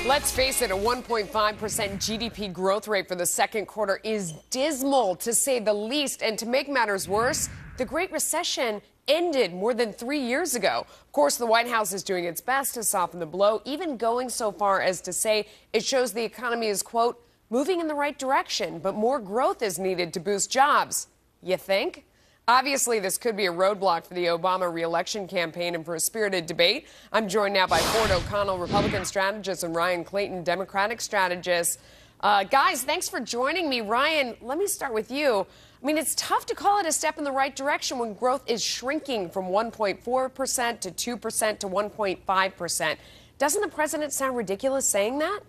Let's face it, a 1.5% GDP growth rate for the second quarter is dismal, to say the least. And to make matters worse, the Great Recession ended more than 3 years ago. Of course, the White House is doing its best to soften the blow, even going so far as to say it shows the economy is, quote, moving in the right direction, but more growth is needed to boost jobs. You think? Obviously, this could be a roadblock for the Obama re-election campaign and for a spirited debate. I'm joined now by Ford O'Connell, Republican strategist, and Ryan Clayton, Democratic strategist. Guys, thanks for joining me. Ryan, let me start with you. I mean, it's tough to call it a step in the right direction when growth is shrinking from 1.4% to 2% to 1.5%. Doesn't the president sound ridiculous saying that?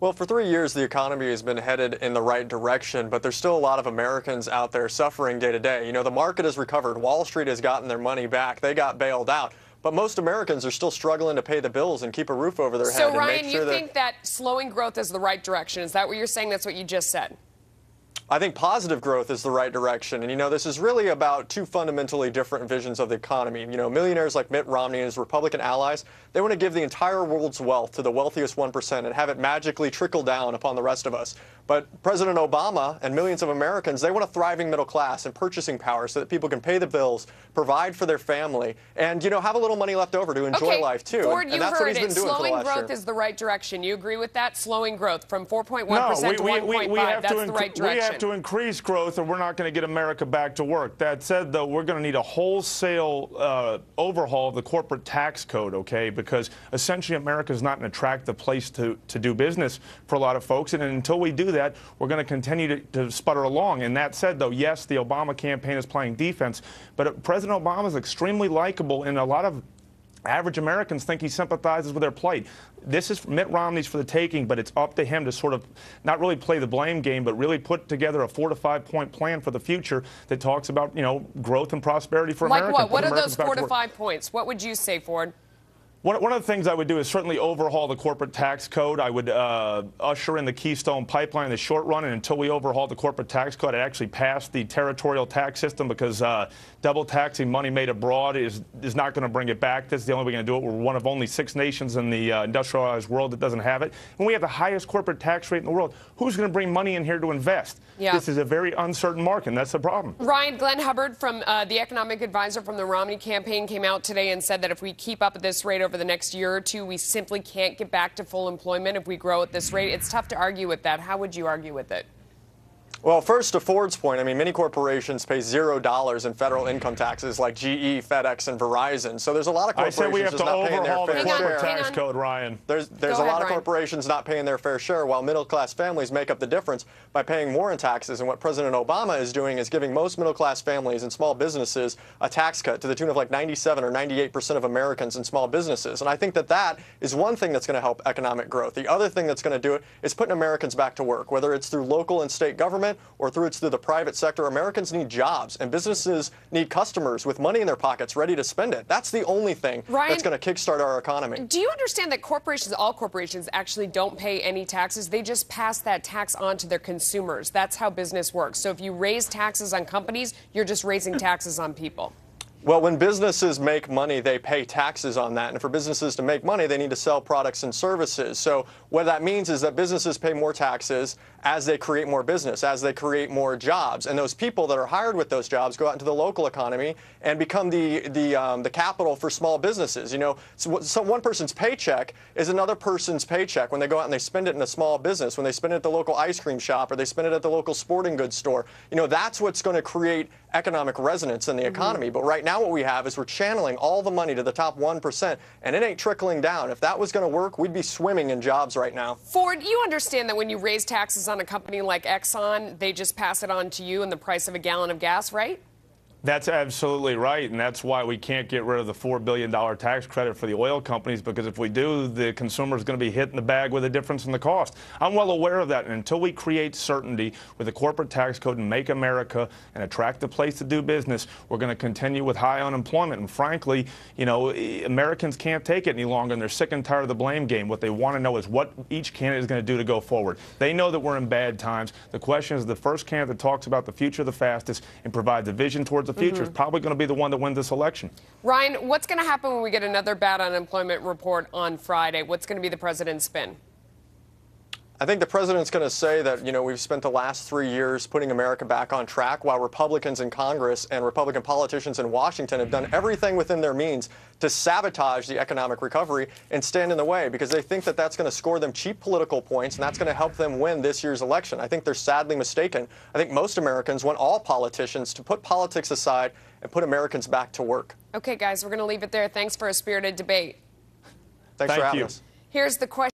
Well, for 3 years, the economy has been headed in the right direction, but there's still a lot of Americans out there suffering day to day. You know, the market has recovered. Wall Street has gotten their money back. They got bailed out. But most Americans are still struggling to pay the bills and keep a roof over their head. So, Ryan, you think that slowing growth is the right direction? Is that what you're saying? That's what you just said. I think positive growth is the right direction. And, you know, this is really about two fundamentally different visions of the economy. You know, millionaires like Mitt Romney and his Republican allies, they want to give the entire world's wealth to the wealthiest 1% and have it magically trickle down upon the rest of us. But President Obama and millions of Americans, they want a thriving middle class and purchasing power so that people can pay the bills, provide for their family, and, you know, have a little money left over to enjoy life, too. Ford, and that's what he's been doing for the last year. Slowing growth is the right direction. You agree with that? Slowing growth from 4.1% to 1.5%, that's the right direction. We have to increase growth, or we're not going to get America back to work. That said, though, we're going to need a wholesale overhaul of the corporate tax code, okay? Because essentially America is not an attractive place to do business for a lot of folks. And until we do that, we're going to continue to sputter along. And that said, though, yes, the Obama campaign is playing defense, but President Obama is extremely likable, and a lot of average Americans think he sympathizes with their plight. This is Mitt Romney's for the taking, but it's up to him to sort of not really play the blame game, but really put together a 4 to 5 point plan for the future that talks about, you know, growth and prosperity for America. Like what? What are those 4 to 5 points? What would you say, Ford? One of the things I would do is certainly overhaul the corporate tax code. I would usher in the Keystone Pipeline in the short run, and until we overhaul the corporate tax code, I'd actually pass the territorial tax system, because double taxing money made abroad is not going to bring it back. This is the only way we're going to do it. We're one of only 6 nations in the industrialized world that doesn't have it. And we have the highest corporate tax rate in the world. Who's going to bring money in here to invest? Yeah. This is a very uncertain market, and that's the problem. Ryan, Glenn Hubbard, from the economic advisor from the Romney campaign, came out today and said that if we keep up at this rate over the next year or two, we simply can't get back to full employment if we grow at this rate. It's tough to argue with that. How would you argue with it? Well, first, to Ford's point, I mean, many corporations pay $0 in federal income taxes, like GE, FedEx, and Verizon. So there's a lot of corporations I said we have to overhaul the corporate share. tax code, Ryan. There's a lot of corporations not paying their fair share, while middle-class families make up the difference by paying more in taxes. And what President Obama is doing is giving most middle-class families and small businesses a tax cut to the tune of like 97 or 98% of Americans in small businesses. And I think that that is one thing that's going to help economic growth. The other thing that's going to do it is putting Americans back to work, whether it's through local and state government or through the private sector. Americans need jobs, and businesses need customers with money in their pockets ready to spend it. That's the only thing that's going to kickstart our economy. Do you understand that corporations, all corporations, actually don't pay any taxes? They just pass that tax on to their consumers. That's how business works. So if you raise taxes on companies, you're just raising taxes on people. Well, when businesses make money, they pay taxes on that. And for businesses to make money, they need to sell products and services. So what that means is that businesses pay more taxes as they create more business, as they create more jobs. And those people that are hired with those jobs go out into the local economy and become the capital for small businesses. You know, so one person's paycheck is another person's paycheck when they go out and they spend it in a small business, when they spend it at the local ice cream shop or they spend it at the local sporting goods store. You know, that's what's going to create economic resonance in the economy. But right now what we have is we're channeling all the money to the top 1%, and it ain't trickling down. If that was going to work, we'd be swimming in jobs right now. Ford, you understand that when you raise taxes on a company like Exxon, they just pass it on to you in the price of a gallon of gas, right? That's absolutely right, and that's why we can't get rid of the $4 billion tax credit for the oil companies, because if we do, the consumer is going to be hit in the bag with a difference in the cost. I'm well aware of that, and until we create certainty with the corporate tax code and make America an attractive place to do business, we're going to continue with high unemployment. And frankly, you know, Americans can't take it any longer, and they're sick and tired of the blame game. What they want to know is what each candidate is going to do to go forward. They know that we're in bad times. The question is the first candidate that talks about the future the fastest and provides a vision towards the future is probably going to be the one that wins this election. Ryan, what's going to happen when we get another bad unemployment report on Friday? What's going to be the president's spin? I think the president's going to say that, we've spent the last 3 years putting America back on track, while Republicans in Congress and Republican politicians in Washington have done everything within their means to sabotage the economic recovery and stand in the way, because they think that that's going to score them cheap political points and that's going to help them win this year's election. I think they're sadly mistaken. I think most Americans want all politicians to put politics aside and put Americans back to work. Okay, guys, we're going to leave it there. Thanks for a spirited debate. Thanks for having you. us. Here's the question.